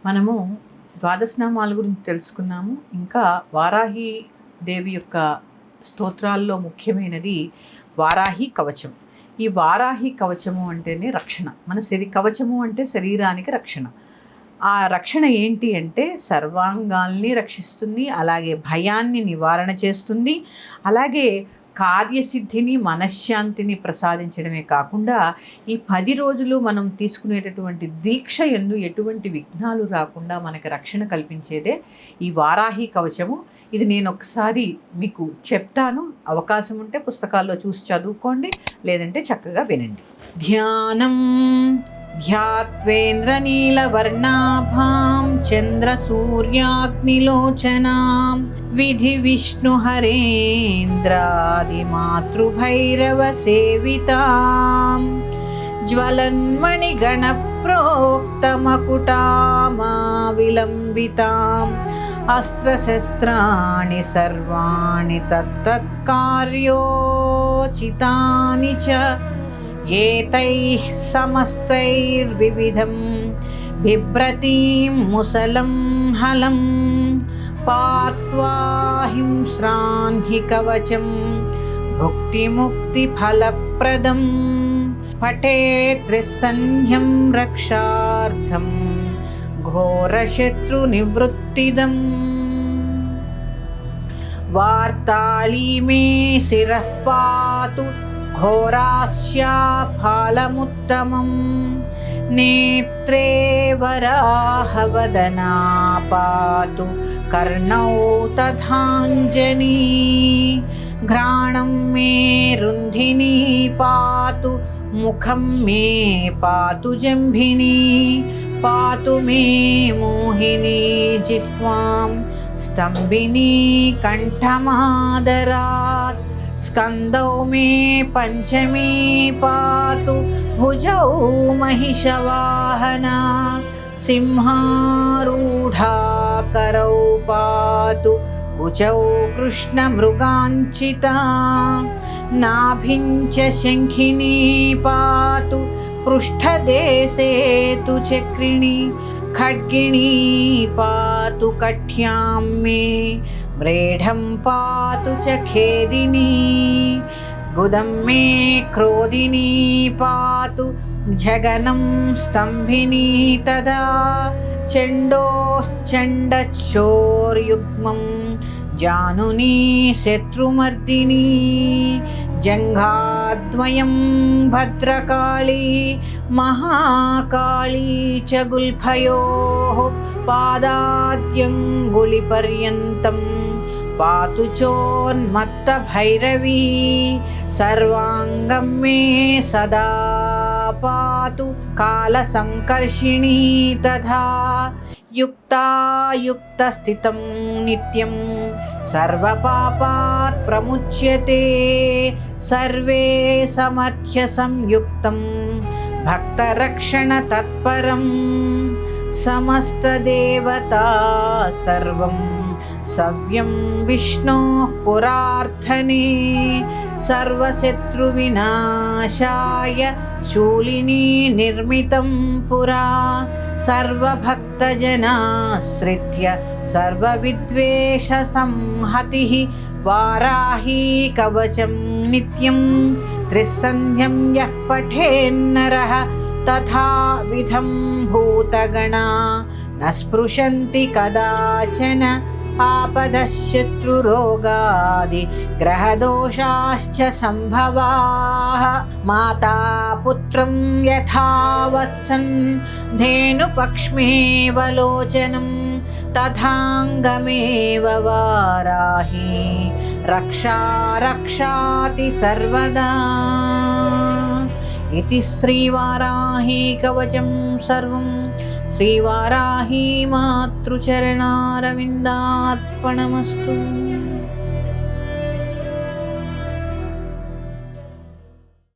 మనము ద్వాదశనామాల గురించి తెలుసుకున్నాము. ఇంకా వారాహి దేవి యొక్క స్తోత్రాల్లో ముఖ్యమైనది వారాహి కవచం. ఈ వారాహి కవచము అంటేనే రక్షణ. కవచము అంటే శరీరానికి రక్షణ. ఆ రక్షణ ఏంటి అంటే సర్వాంగాల్ని రక్షిస్తుంది, అలాగే భయాన్ని నివారణ చేస్తుంది, అలాగే కార్యసిద్ధిని మనశ్శాంతిని ప్రసాదించడమే కాకుండా ఈ 10 రోజులు మనం తీసుకునేటటువంటి దీక్ష యందు ఎటువంటి విఘ్నాలు రాకుండా మనకి రక్షణ కల్పించేదే ఈ వారాహి కవచము. ఇది నేను ఒకసారి మీకు చెప్తాను. అవకాశం ఉంటే పుస్తకాల్లో చూసి చదువుకోండి, లేదంటే చక్కగా వినండి. ధ్యానం ధ్యాత్వేంద్రనీలవర్ణాభాం చంద్రసూర్యాగ్నిలోచనాం విధి విష్ణుహరేంద్రాదిమాతృభైరవసేవితాం జ్వలన్మణిగణప్రోక్తమకుటామా విలంబితాం అస్త్రశస్త్రాణి సర్వాణి తత్తత్కార్యోచితాని చ ఏతైః సమస్తైర్వివిధం బిభ్రతీం ముసలం హలం పాత్వా హింస్రాన్ హి కవచం భుక్తిముక్తిఫలప్రదం పఠేత్ త్రిసంధ్యం రక్షార్థం ఘోరశత్రునివృత్తిదం వార్తాళీ మే శిరః పాతు ఘోరాస్యా ఫాలముత్తమం నేత్రే వరాహవదనా పాతు కర్ణౌ తథాంజనీ ఘ్రాణం మే రుంధినీ పాతు ముఖం మే పాతు జంభినీ పాతు మే మోహినీ జిహ్వాం స్తంభినీ కంఠమాదరాత్ స్కందౌ మే పంచమే పాతు భుజౌ మహిషవాహనా సింహారూఢా కరౌ పాతు కుచౌ కృష్ణమృగాంచితా నాభించ శంఖినీ పాతు పృష్ఠదేశే తు చక్రిణి ఖడ్గిణీ పాతు కఠ్యాం మే వ్రేఢం పాతు చ ఖేదినీ గుదం మే క్రోధినీ పాతు జగనం స్తంభినీ తదా చండోశ్చండచోర్యుగ్మం జానునీ శత్రుమర్దినీ జంఘాద్వయం భద్రకాళీ మహాకాళీ చ గుల్ఫయోః పాదాద్యంగుళిపర్యంతం పాతు చోన్మత్తభైరవీ సర్వాంగం మే సదా పాతు కాలసంకర్షిణీ తథా యుక్తాయుక్తస్థితం నిత్యం సర్వపాపాత్ ప్రముచ్యతే సర్వే సమర్థ్య సంయుక్తం భక్తరక్షణ తత్పరం సమస్తదేవతా సర్వం సవ్యం విష్ణోః పురార్థనే సర్వశత్రువినాశాయ శూలినీ నిర్మితం పురా సర్వభక్తజనాశ్రిత్య సర్వవిద్వేష సంహతిః వారాహీ కవచం నిత్యం త్రిసంధ్యం యః పఠేన్నరః తథావిధం భూతగణా న స్పృశంతి కదాచన ఆపదశత్రురోగాది గ్రహదోషాశ్చ సంభవాః మాతా పుత్రం యథావత్సన్ ధేనుపక్ష్మేవ లోచనం తథాంగమేవ వారాహి రక్షా రక్షాతి సర్వదా. इति श्रीवाराही कवचं सर्वं श्रीवाराही मातृचरणारविन्दार्पणमस्तु.